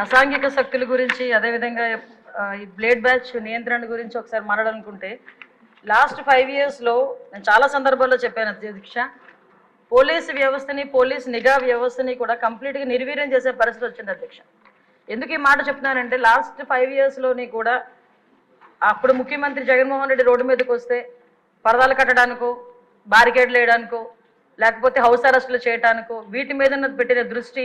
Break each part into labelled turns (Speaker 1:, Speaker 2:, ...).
Speaker 1: అసాంఘిక శక్తుల గురించి అదేవిధంగా ఈ బ్లేడ్ బ్యాచ్ నియంత్రణ గురించి ఒకసారి మాట్లాడాలనుకుంటే లాస్ట్ 5 yearsలో నేను చాలా సందర్భాల్లో చెప్పాను అధ్యక్ష, పోలీసు వ్యవస్థని పోలీస్ నిఘా వ్యవస్థని కూడా కంప్లీట్గా నిర్వీర్యం చేసే పరిస్థితి వచ్చింది అధ్యక్ష. ఎందుకు ఈ మాట చెప్తున్నానంటే లాస్ట్ 5 yearsలోని కూడా అప్పుడు ముఖ్యమంత్రి జగన్మోహన్ రెడ్డి రోడ్డు మీదకి వస్తే పరదాలు కట్టడానికో బారికేడ్లు వేయడానికో లేకపోతే హౌస్ అరెస్టులు చేయడానికో వీటి మీద పెట్టిన దృష్టి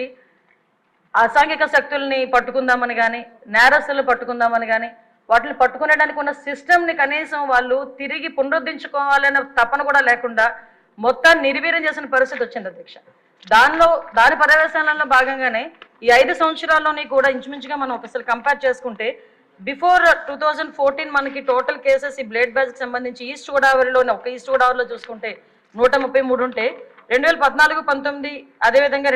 Speaker 1: అసాంఘిక శక్తుల్ని పట్టుకుందామని కానీ నేరస్తులను పట్టుకుందామని కానీ వాటిని పట్టుకునేడానికి ఉన్న సిస్టమ్ని కనీసం వాళ్ళు తిరిగి పునరుద్ధరించుకోవాలనే తపన కూడా లేకుండా మొత్తాన్ని నిర్వీర్యం చేసిన పరిస్థితి వచ్చింది అధ్యక్ష. దాని పర్యవేక్షణలో భాగంగానే ఈ 5 సంవత్సరాల్లోని కూడా ఇంచుమించుగా మనం ఒకసారి కంపేర్ చేసుకుంటే బిఫోర్ 2014 మనకి టోటల్ కేసెస్ ఈ బ్లేడ్ బ్యాచ్కి సంబంధించి ఈస్ట్ గోదావరిలోనే ఒక ఈస్ట్ గోదావరిలో చూసుకుంటే 133 ఉంటే 2014-19 అదేవిధంగా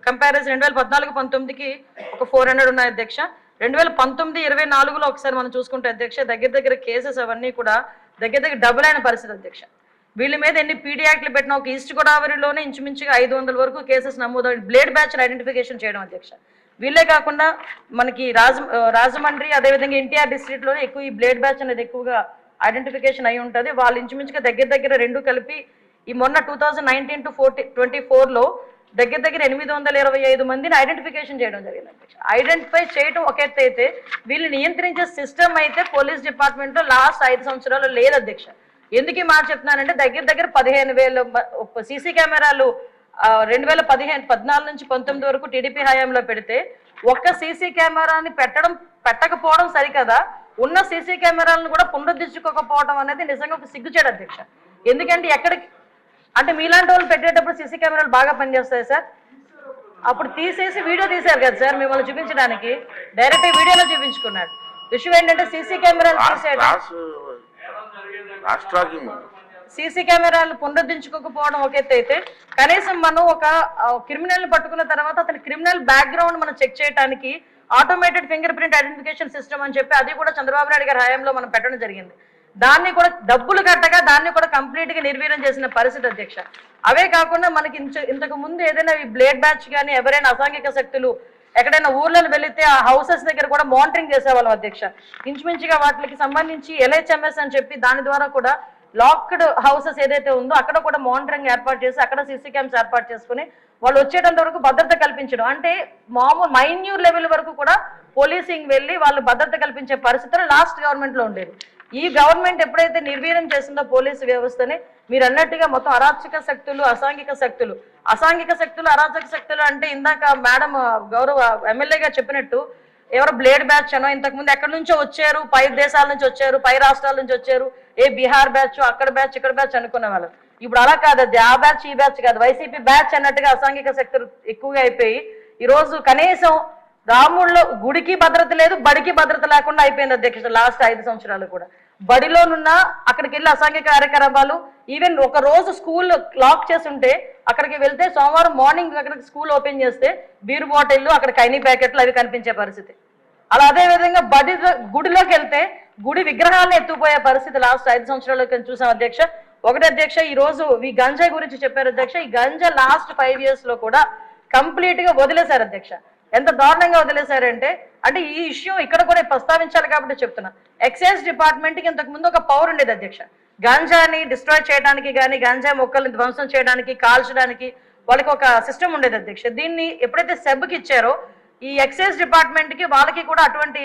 Speaker 1: కంపారిజన్ 2014-19కి ఒక 400 ఉన్నాయి అధ్యక్ష. 2019-24లో ఒకసారి మనం చూసుకుంటే అధ్యక్ష దగ్గర కేసెస్ అవన్నీ కూడా దగ్గర డబుల్ అయిన పరిస్థితి అధ్యక్ష. వీళ్ళ మీద ఎన్ని పీడీ యాక్ట్లు పెట్టినా ఒక ఈస్ట్ గోదావరిలోనే ఇంచుమించుగా 500 వరకు కేసెస్ నమోదు బ్లేడ్ బ్యాచ్ ఐడెంటిఫికేషన్ చేయడం అధ్యక్ష. వీళ్ళే కాకుండా మనకి రాజమండ్రి అదేవిధంగా ఎన్టీఆర్ డిస్ట్రిక్ట్లోనే ఎక్కువ ఈ బ్లేడ్ బ్యాచ్ అనేది ఎక్కువగా ఐడెంటిఫికేషన్ అయి ఉంటుంది. వాళ్ళు ఇంచుమించుగా దగ్గర రెండు కలిపి ఈ మొన్న 2019-24లో దగ్గర 825 మందిని ఐడెంటిఫికేషన్ చేయడం జరిగింది అధ్యక్ష. ఐడెంటిఫై చేయడం ఒక ఎత్తు అయితే వీళ్ళు నియంత్రించే సిస్టమ్ అయితే పోలీస్ డిపార్ట్మెంట్లో లాస్ట్ 5 సంవత్సరాలు లేదు అధ్యక్ష. ఎందుకు ఈ మాట చెప్తున్నానంటే దగ్గర 15,000 సీసీ కెమెరాలు 2014-19 వరకు టీడీపీ హయాంలో పెడితే ఒక్క సీసీ కెమెరాని పెట్టకపోవడం సరికదా, ఉన్న సీసీ కెమెరాలను కూడా పునరుద్ధరించుకోకపోవడం అనేది నిజంగా ఒక సిగ్గుచేడు అధ్యక్ష. ఎందుకంటే ఎక్కడికి అంటే మీలాంటి వాళ్ళు పెట్టేటప్పుడు సీసీ కెమెరాలు బాగా పనిచేస్తాయి సార్. అప్పుడు తీసేసి వీడియో తీశారు కదా సార్ మిమ్మల్ని చూపించడానికి, డైరెక్ట్ వీడియోలో చూపించుకున్నాడు. విషయం ఏంటంటే సీసీ కెమెరాలు తీసేయడం, సీసీ కెమెరాలు పునరుద్ధరించుకోకపోవడం ఒక ఎత్తు అయితే కనీసం మనం ఒక క్రిమినల్ని పట్టుకున్న తర్వాత అతని క్రిమినల్ బ్యాక్గ్రౌండ్ మనం చెక్ చేయడానికి automated finger print identification system అని చెప్పి అది కూడా చంద్రబాబు నాయుడు గారి హయాంలో మనం పెట్టడం జరిగింది. దాన్ని కూడా డబ్బులు కట్టగా దాన్ని కూడా కంప్లీట్గా నిర్వీర్యం చేసిన పరిస్థితి అధ్యక్ష. అవే కాకుండా మనకి ఇంతకు ముందు ఏదైనా ఈ బ్లేడ్ బ్యాచ్ కానీ ఎవరైనా అసాంఘిక శక్తులు ఎక్కడైనా ఊర్లను వెళితే ఆ హౌసెస్ దగ్గర కూడా మానిటరింగ్ చేసేవాళ్ళం అధ్యక్ష. ఇంచుమించుగా వాటికి సంబంధించి ఎల్హెచ్ఎంఎస్ అని చెప్పి దాని ద్వారా కూడా లాక్డ్ హౌసెస్ ఏదైతే ఉందో అక్కడ కూడా మానిటరింగ్ ఏర్పాటు చేసి అక్కడ సీసీ క్యామ్స్ ఏర్పాటు చేసుకుని వాళ్ళు వచ్చేటంత వరకు భద్రత కల్పించడం, అంటే మామూలు మైన్యూర్ లెవెల్ వరకు కూడా పోలీసింగ్ వెళ్ళి వాళ్ళు భద్రత కల్పించే పరిస్థితులు లాస్ట్ గవర్నమెంట్లో ఉండేది. ఈ గవర్నమెంట్ ఎప్పుడైతే నిర్వీర్యం చేసిందో పోలీసు వ్యవస్థని మీరు అన్నట్టుగా మొత్తం అరాచక శక్తులు అసాంఘిక శక్తులు అరాచక శక్తులు అంటే ఇందాక మేడం గౌరవ ఎమ్మెల్యేగా చెప్పినట్టు ఎవరో బ్లేడ్ బ్యాచ్ అనో ఇంతకుముందు ఎక్కడి నుంచో వచ్చారు, పై దేశాల నుంచి వచ్చారు, పై రాష్ట్రాల నుంచి వచ్చారు, బీహార్ బ్యాచ్ అక్కడ బ్యాచ్ ఇక్కడ బ్యాచ్ అనుకునే వాళ్ళు. ఇప్పుడు అలా కాదు, అది ఆ బ్యాచ్ ఈ బ్యాచ్ కాదు, వైసీపీ బ్యాచ్ అన్నట్టుగా అసాంఘిక శక్తులు ఎక్కువగా అయిపోయి ఈరోజు కనీసం రాముళ్ళో గుడికి భద్రత లేదు, బడికి భద్రత లేకుండా అయిపోయింది అధ్యక్ష. లాస్ట్ 5 సంవత్సరాలు కూడా బడిలోనున్న అక్కడికి వెళ్ళి అసాంఘిక కార్యకలాపాలు, ఈవెన్ ఒక రోజు స్కూల్ లాక్ చేసి ఉంటే అక్కడికి వెళ్తే సోమవారం మార్నింగ్ అక్కడికి స్కూల్ ఓపెన్ చేస్తే బీరు బాటిళ్ళు అక్కడ కైనీ ప్యాకెట్లు అవి కనిపించే పరిస్థితి. అలా అదేవిధంగా గుడిలోకి వెళ్తే గుడి విగ్రహాలను ఎత్తుపోయే పరిస్థితి లాస్ట్ 5 సంవత్సరాలు చూసాం అధ్యక్ష. ఒకటి అధ్యక్ష, ఈ రోజు ఈ గంజాయి గురించి చెప్పారు అధ్యక్ష. ఈ గంజా లాస్ట్ 5 yearsలో కూడా కంప్లీట్ గా వదిలేశారు అధ్యక్ష. ఎంత దారుణంగా వదిలేశారంటే అంటే ఈ ఇష్యూ ఇక్కడ కూడా ప్రస్తావించాలి కాబట్టి చెప్తున్నా. ఎక్సైజ్ డిపార్ట్మెంట్కి ఇంతకు ముందు ఒక పవర్ ఉండేది అధ్యక్ష, గంజాని డిస్ట్రాయ్ చేయడానికి కానీ గంజా మొక్కల్ని ధ్వంసం చేయడానికి కాల్చడానికి వాళ్ళకి ఒక సిస్టమ్ ఉండేది అధ్యక్ష. దీన్ని ఎప్పుడైతే సెబ్కి ఇచ్చారో ఈ ఎక్సైజ్ డిపార్ట్మెంట్కి వాళ్ళకి కూడా అటువంటి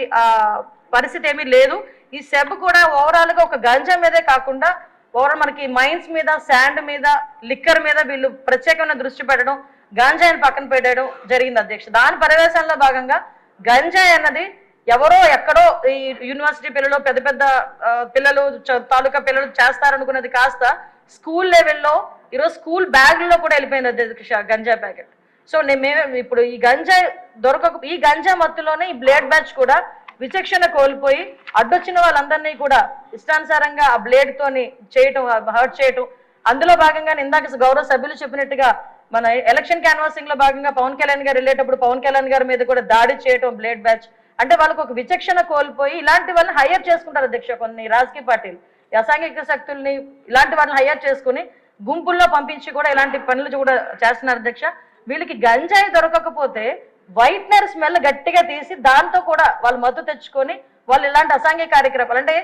Speaker 1: పరిస్థితి ఏమీ లేదు. ఈ సెబ్ కూడా ఓవరాల్గా ఒక గంజా మీదే కాకుండా ఓవరాల్ మనకి మైన్స్ మీద, శాండ్ మీద, లిక్కర్ మీద వీళ్ళు ప్రత్యేకమైన దృష్టి పెట్టడం, గంజాయిని పక్కన పెట్టడం జరిగింది అధ్యక్ష. దాని పర్యవేక్షణలో భాగంగా గంజాయి అన్నది ఎవరో ఎక్కడో ఈ యూనివర్సిటీ పిల్లలు పెద్ద పిల్లలు తాలూకా పిల్లలు చేస్తారనుకున్నది కాస్త స్కూల్ లెవెల్లో ఈరోజు స్కూల్ బ్యాగ్లో కూడా వెళ్ళిపోయింది అధ్యక్ష గంజాయి ప్యాకెట్. సో మేము ఇప్పుడు ఈ గంజాయి ఈ గంజాయి మత్తులోనే ఈ బ్లేడ్ బ్యాచ్ కూడా విచక్షణ కోల్పోయి అడ్డొచ్చిన వాళ్ళందరినీ కూడా ఇష్టానుసారంగా ఆ బ్లేడ్ తోని చేయటం, హర్ట్ చేయటం. అందులో భాగంగా ఇందాక గౌరవ సభ్యులు చెప్పినట్టుగా మన ఎలక్షన్ క్యాన్వాసింగ్ లో భాగంగా పవన్ కళ్యాణ్ గారు వెళ్ళేటప్పుడు పవన్ కళ్యాణ్ గారి మీద కూడా దాడి చేయటం బ్లేడ్ బ్యాచ్. అంటే వాళ్ళకు ఒక విచక్షణ కోల్పోయి ఇలాంటి వాళ్ళని హైయర్ చేసుకుంటారు అధ్యక్ష. కొన్ని రాజకీయ పార్టీలు అసాంఘిక శక్తుల్ని ఇలాంటి వాళ్ళని హైయర్ చేసుకుని గుంపుల్లో పంపించి కూడా ఇలాంటి పనులు కూడా చేస్తున్నారు అధ్యక్ష. వీళ్ళకి గంజాయి దొరకకపోతే వైట్నర్ స్మెల్ గట్టిగా తీసి దాంతో కూడా వాళ్ళు మద్దతు తెచ్చుకొని వాళ్ళు ఇలాంటి అసాంఘిక కార్యకలాపాలు అంటే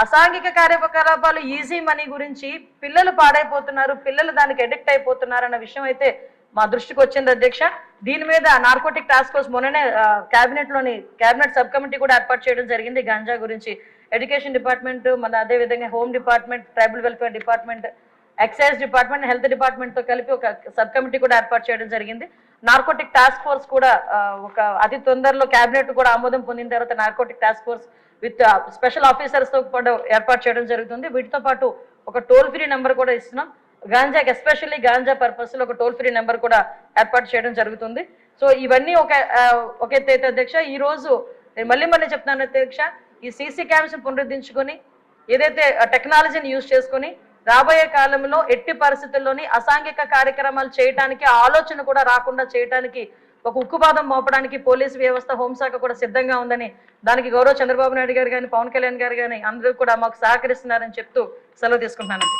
Speaker 1: అసాంఘిక కార్యకలాపాలు ఈజీ మనీ గురించి పిల్లలు పాడైపోతున్నారు, పిల్లలు దానికి అడిక్ట్ అయిపోతున్నారు అన్న విషయం అయితే మా దృష్టికి వచ్చింది అధ్యక్ష. దీని మీద నార్కోటిక్ టాస్క్ ఫోర్స్ మొన్ననే క్యాబినెట్ సబ్ కమిటీ కూడా ఏర్పాటు చేయడం జరిగింది. గాంజా గురించి ఎడ్యుకేషన్ డిపార్ట్మెంట్, మన అదేవిధంగా home department, tribal welfare department, excise department, health department తో కలిపి ఒక సబ్ కమిటీ కూడా ఏర్పాటు చేయడం జరిగింది. నార్కోటిక్ టాస్క్ ఫోర్స్ కూడా ఒక అతి తొందరలో క్యాబినెట్ కూడా ఆమోదం పొందిన తర్వాత narcotic task force with special officers తో కూడా ఏర్పాటు చేయడం జరుగుతుంది. వీటితో పాటు ఒక టోల్ ఫ్రీ నెంబర్ కూడా ఇస్తున్నాం. గాంజాకి ఎస్పెషల్లీ గాంజా పర్పస్ లో ఒక టోల్ ఫ్రీ నెంబర్ కూడా ఏర్పాటు చేయడం జరుగుతుంది. సో ఇవన్నీ ఒక ఎత్తు అయితే అధ్యక్ష. ఈ రోజు నేను మళ్ళీ చెప్తున్నాను అధ్యక్ష, ఈ సీసీ క్యామ్స్ పునరుద్ధరించుకొని ఏదైతే టెక్నాలజీని యూజ్ చేసుకొని రాబోయే కాలంలో ఎట్టి పరిస్థితుల్లోని అసాంఘిక కార్యక్రమాలు చేయడానికి ఆలోచన కూడా రాకుండా చేయడానికి ఒక ఉక్కుపాదం మోపడానికి పోలీసు వ్యవస్థ, హోంశాఖ కూడా సిద్ధంగా ఉందని, దానికి గౌరవ చంద్రబాబు నాయుడు గారు కానీ, పవన్ కళ్యాణ్ గారు కానీ అందరూ కూడా మాకు సహకరిస్తున్నారని చెప్తూ సెలవు తీసుకుంటున్నాను.